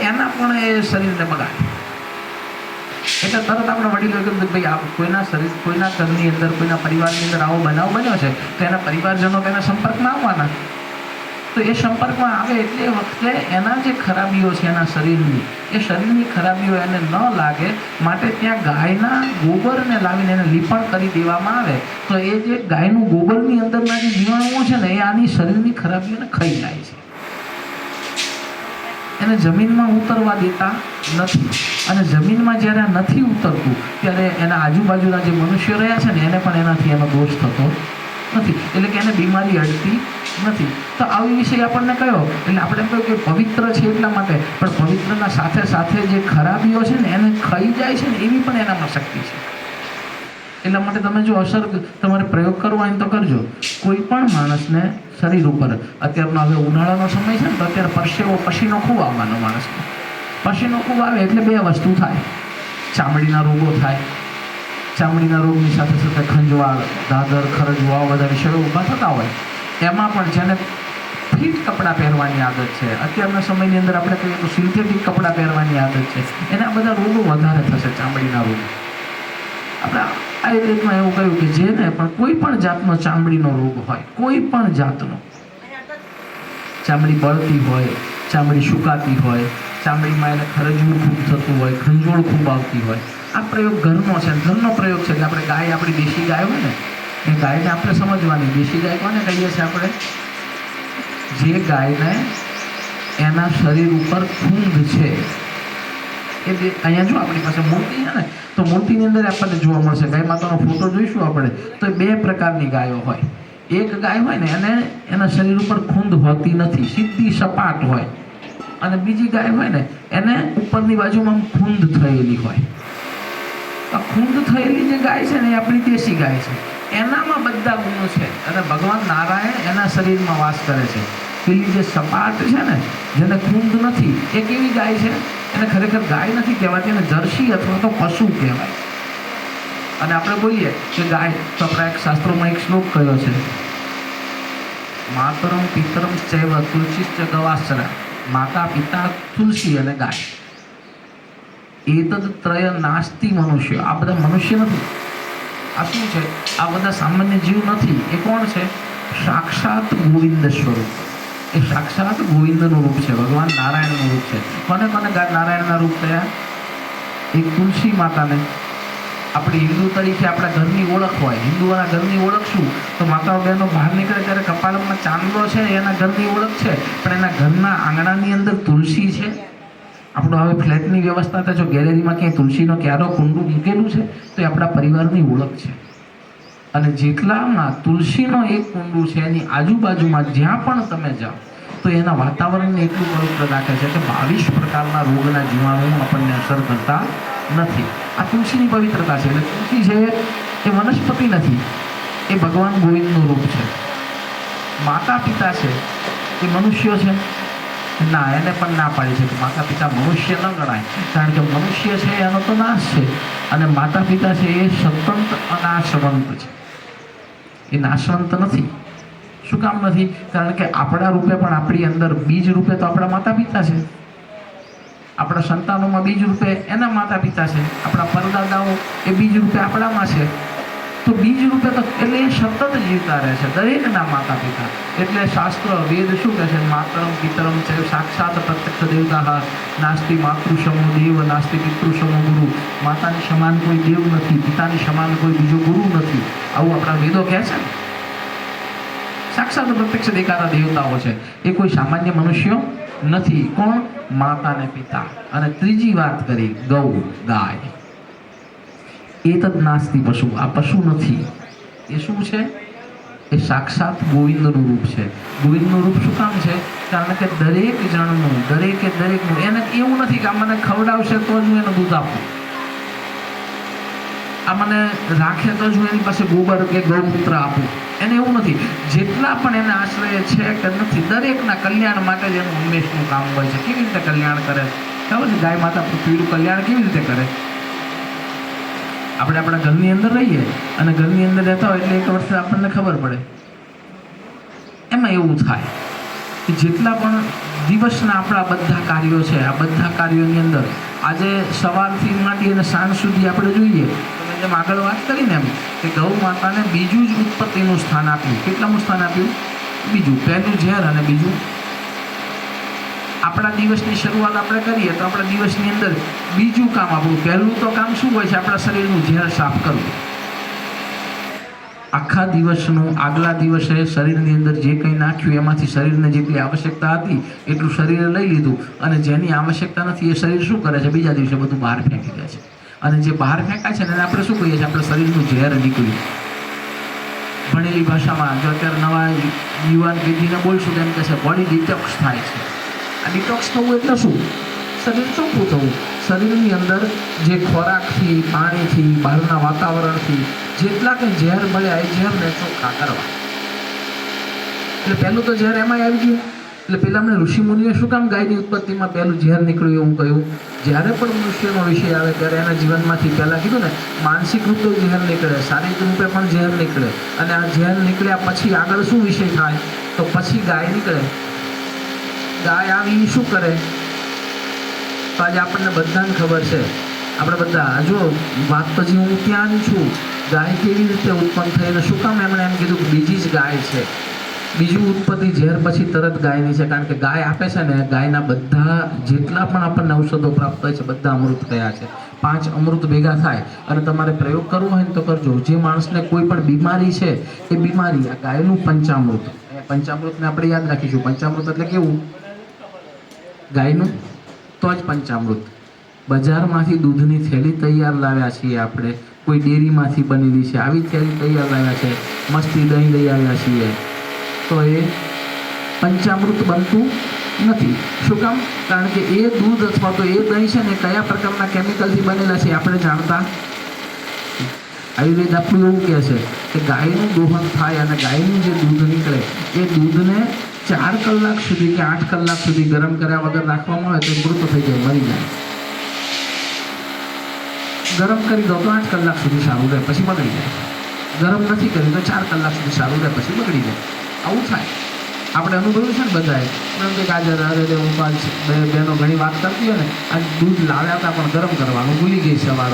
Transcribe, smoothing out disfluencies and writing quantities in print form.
એના પણ એ શરીરને બગાડે. એટલે તરત આપણે વડીલો કહ્યું કે ભાઈ આ કોઈના શરીર, કોઈના ઘરની અંદર, કોઈના પરિવારની અંદર આવો બનાવ બન્યો છે તો એના પરિવારજનો તેના સંપર્કમાં આવવાના. તો એ સંપર્કમાં આવે એટલે વખતે એના જે ખરાબીઓ છે એના શરીરની, એ શરીરની ખરાબીઓ એને ન લાગે માટે ત્યાં ગાયના ગોબરને લાવીને એને લીપણ કરી દેવામાં આવે તો એ જે ગાયનું ગોબરની અંદરના જે જીવાણુઓ છે ને એ આની શરીરની ખરાબીઓને ખાઈ જાય છે. એને જમીનમાં ઉતરવા દેતા નથી. અને જમીનમાં જ્યારે આ નથી ઉતરતું ત્યારે એના આજુબાજુના જે મનુષ્યો રહ્યા છે ને એને પણ એનાથી એનો દોષ થતો નથી. એટલે કે એને બીમારી અડતી નથી. તો આવી વિષય આપણને કયો એટલે આપણે કહ્યું કે પવિત્ર છે એટલા માટે, પણ પવિત્રના સાથે સાથે જે ખરાબીઓ છે ને એને ખાઈ જાય છે ને એવી પણ એનામાં શક્તિ છે. એટલા માટે તમે જો અસર તમારે પ્રયોગ કરવો હોય તો કરજો. કોઈ પણ માણસને શરીર ઉપર, અત્યારનો હવે ઉનાળાનો સમય છે ને તો અત્યારે પરસેવો પસીનો ખૂબ આવવાનો માણસને. પસીનો ખૂબ આવે એટલે બે વસ્તુ થાય. ચામડીના રોગો થાય. ચામડીના રોગની સાથે સાથે ખંજવાળ, દાદર, ખરજવો આવા બધા વિષયો ઊભા થતા હોય. એમાં પણ જેને ફિટ કપડાં પહેરવાની આદત છે, અત્યારના સમયની અંદર આપણે કહીએ તો સિન્થેટિક કપડાં પહેરવાની આદત છે, એના બધા રોગો વધારે થશે. ચામડીના રોગો આપણે આયુર્વેદમાં એવું કહ્યું કે જેને પણ કોઈ પણ જાતનો ચામડીનો રોગ હોય, કોઈ પણ જાતનો, ચામડી બળતી હોય, ચામડી સુકાતી હોય, ચામડીમાં એને ખરજવું ખૂબ થતું હોય, ખંજોળ ખૂબ આવતી હોય, આ પ્રયોગ ઘરનો છે. ઘરનો પ્રયોગ છે એટલે આપણે ગાય, આપણી દેશી ગાય હોય ને એ ગાયને આપણે સમજવાની. દેશી ગાય કોને કહીએ છીએ આપણે? જે ગાયને એના શરીર ઉપર ખૂંદ છે. એ અહીંયા જો આપણી પાસે મૂર્તિ છે ને તો મૂર્તિની અંદર આપણને જોવા મળશે. ગાય માતાનો ફોટો જોઈશું આપણે તો એ બે પ્રકારની ગાયો હોય. એક ગાય હોય ને એને એના શરીર ઉપર ખૂંદ હોતી નથી, સીધી સપાટ હોય. અને બીજી ગાય હોય ને એને ઉપરની બાજુમાં ખૂંદ થયેલી હોય. આ ખૂંદ થયેલી જે ગાય છે ને એ આપણી દેશી ગાય છે. એનામાં બધા ગુણો છે અને ભગવાન નારાયણ એના શરીરમાં વાસ કરે છે. પેલી જે સપાટ છે ને જેને ખૂંદ નથી એ કેવી ગાય છે? એને ખરેખર ગાય નથી કહેવાતી, એને જર્સી અથવા તો પશુ કહેવાય. અને આપણે બોલીએ કે ગાય તો આપણા એક શાસ્ત્રોમાં એક શ્લોક કયો છે, માતરમ પિતરમ ચૈવ તુલસીશ્ચ ગવાસરા. માતા, પિતા, તુલસી અને ગાય. એતદ ત્રય નાસ્તિ મનુષ્ય. આ બધા મનુષ્ય નથી. આ શું છે? આ બધા સામાન્ય જીવ નથી. એ કોણ છે? સાક્ષાત ગોવિંદ સ્વરૂપ. એ સાક્ષાત ગોવિંદનું રૂપ છે, ભગવાન નારાયણનું રૂપ છે. કોને કોને નારાયણના રૂપ થયા? એક તુલસી માતાને. આપણી હિન્દુ તરીકે આપણા ઘરની ઓળખ હોય. હિન્દુઓના ઘરની ઓળખ શું? તો માતાઓ બહેનો બહાર નીકળે ત્યારે કપાળમાં ચાંદલો છે એના ઘરની ઓળખ છે. પણ એના ઘરના આંગણાની અંદર તુલસી છે. આપણું હવે ફ્લેટની વ્યવસ્થા તો જો ગેલેરીમાં ક્યાંય તુલસીનો ક્યારો કુંડું મૂકેલું છે તો એ આપણા પરિવારની ઓળખ છે. અને જેટલામાં તુલસીનો એક કુંડું છે એની આજુબાજુમાં જ્યાં પણ તમે જાઓ તો એના વાતાવરણને એટલું પવિત્ર રાખે છે કે 22 પ્રકારના રોગના જીવાણુઓ આપણને અસર કરતા નથી. આ તુલસીની પવિત્રતા છે. એટલે તુલસી છે એ વનસ્પતિ નથી, એ ભગવાન ગોવિંદનું રૂપ છે. માતા પિતા છે એ મનુષ્યો છે? ના, એને પણ ના પાડી છે કે માતા પિતા મનુષ્ય ન ગણાય. કારણ કે મનુષ્ય છે એનો તો નાશ છે અને માતા પિતા છે એ સતંત અનાશવંત છે. એ નાશવંત નથી. શું કામ નથી? કારણ કે આપણા રૂપે પણ આપણી અંદર બીજ રૂપે તો આપણા માતા પિતા છે. આપણા સંતાનોમાં બીજ રૂપે એના માતા પિતા છે. આપણા પરદાદાઓ એ બીજ રૂપે આપણામાં છે. તો બીજ રૂપે તો એટલે એ સતત જીવતા રહે છે દરેકના માતા પિતા. એટલે શાસ્ત્ર વેદ શું કહે છે? માતરમ પિતરમ ચૈવ સાક્ષાત પ્રત્યક્ષ દેવતા નાસ્તિ માતૃ સમો દેવ નાસ્તિ પિતૃ સમો ગુરુ. માતાની સમાન કોઈ દેવ નથી, પિતાની સમાન કોઈ બીજો ગુરુ નથી. આવું આપણા વેદો કહે છે. સાક્ષાત પ્રત્યક્ષ દેખાતા દેવતાઓ છે. એ કોઈ સામાન્ય મનુષ્યો નથી. કોણ? માતા ને પિતા. અને ત્રીજી વાત કરી ગૌ, ગાય. એતદ નાસ્તિ પશુ. આ પશુ નથી. એ શું છે? એ સાક્ષાત ગોવિંદનું રૂપ છે. ગોવિંદનું રૂપ શું કામ છે? કારણ કે દરેક જણનું, દરેકનું એને એવું નથી કે આ મને ખવડાવશે તો જ હું એનું દૂધ આપું, આ મને રાખે તો જ હું એની પાસે ગોબર કે ગૌમૂત્ર આપું. એને એવું નથી. જેટલા પણ એને આશ્રય છે કે નથી, દરેકના કલ્યાણ માટે જ એનું હંમેશનું કામ હોય છે. કેવી રીતે કલ્યાણ કરે? ખબર છે? ગાય માતા પૃથ્વીનું કલ્યાણ કેવી રીતે કરે? આપણે આપણા ઘરની અંદર રહીએ અને ઘરની અંદર રહેતા હોય એટલે એક વર્ષે આપણને ખબર પડે. એમાં એવું થાય કે જેટલા પણ દિવસના આપણા બધા કાર્યો છે, આ બધા કાર્યોની અંદર આજે સવારથી માંડી અને સાંજ સુધી આપણે જોઈએ તો જેમ આગળ વાત કરીને એમ કે ગૌ માતાને બીજું જ ઉત્પત્તિનું સ્થાન આપ્યું. કેટલામું સ્થાન આપ્યું? બીજું. પહેલું ઝેર અને બીજું આપણા દિવસની શરૂઆત આપણે કરીએ તો આપણા દિવસની અંદર બીજું કામ આપણું પહેલું તો કામ શું હોય છે? આપણા શરીરનું ઝેર સાફ કરવું. આખા દિવસનું આગલા દિવસે શરીરની અંદર જે કંઈ નાખ્યું એમાંથી શરીરને જેટલી આવશ્યકતા હતી એટલું શરીરે લઈ લીધું, અને જેની આવશ્યકતા નથી એ શરીર શું કરે છે? બીજા દિવસે બધું બહાર ફેંકી દે છે. અને જે બહાર ફેંકાય છે ને એને આપણે શું કહીએ છીએ? આપણે શરીરનું ઝેર નીકળ્યું. ભણેલી ભાષામાં જો અત્યારે નવા યુવાન પેઢીને બોલશું તો એમ કહેશે બોડી ડિટોક્સ થાય છે. આ ડિટોક્સ થવું એટલે શું? શરીર ચોખ્ખું થવું. શરીરની અંદર જે ખોરાકથી, પાણીથી, બહારના વાતાવરણથી જેટલા કંઈ ઝેર મળ્યા એ ઝેરને ચોખ્ખા કરવા. એટલે પહેલું તો ઝેર એમાં આવી ગયું. એટલે પેલા અમને ઋષિમુનિએ શું કામ ગાયની ઉત્પત્તિમાં પહેલું ઝેર નીકળ્યું એવું કહ્યું? જ્યારે પણ મનુષ્યનો વિષય આવે ત્યારે એના જીવનમાંથી પહેલાં કીધું ને માનસિક રૂપે ઝેર નીકળે, શારીરિક રૂપે પણ ઝેર નીકળે, અને આ ઝેર નીકળ્યા પછી આગળ શું વિષય થાય? તો પછી ગાય નીકળે. ગાય આવી શું કરે? તો આજે આપણને બધાને ખબર છે. આપણે બધા જો વાત પછી હું ત્યાં જ છું, ગાય કેવી રીતે ઉત્પન્ન થઈ અને શું કામ એમણે એમ કીધું કે બીજી જ ગાય છે. બીજું ઉત્પત્તિ ઝેર પછી તરત ગાયની છે, કારણ કે ગાય આપે છે ને, ગાયના બધા જેટલા પણ આપણને ઔષધો પ્રાપ્ત થાય છે બધા અમૃત થયા છે. 5 અમૃત ભેગા થાય અને તમારે પ્રયોગ કરવો હોય ને તો કરજો. જે માણસને કોઈ પણ બીમારી છે એ બીમારી આ ગાયનું પંચામૃત. પંચામૃતને આપણે યાદ રાખીશું. પંચામૃત એટલે કેવું? ગાયનું તો જ પંચામૃત. બજારમાંથી દૂધની થેલી તૈયાર લાવ્યા છીએ આપણે, કોઈ ડેરીમાંથી બનેલી છે આવી થેલી તૈયાર લાવ્યા છે, મસ્તી દહીં લઈ આવ્યા છીએ, તો એ પંચામૃત બનતું નથી. શું કામ? કારણ કે એ દૂધ અથવા તો એ દહીં છે ને કયા પ્રકારના કેમિકલથી બનેલા છે આપણે જાણતા. આયુર્વેદ આપણું એવું કહે છે કે ગાયનું દોહન થાય અને ગાયનું જે દૂધ નીકળે એ દૂધને 4 કલાક સુધી કે 8 કલાક સુધી ગરમ કર્યા વગર રાખવામાં આવે તો મૃત થઈ જાય, મરી જાય. ગરમ કરી દો તો 8 કલાક સુધી સારું રહે, પછી બગડી જાય. ગરમ નથી કર્યું તો 4 કલાક સુધી સારું રહે, પછી બગડી જાય. આવું થાય. આપણે અનુભવ્યું છે ને બધાએ. એમ કે આજે હું બહેનો ઘણી વાત કરતી હોય ને, આ દૂધ લાવ્યા હતા પણ ગરમ કરવાનું ભૂલી ગઈ સવારે.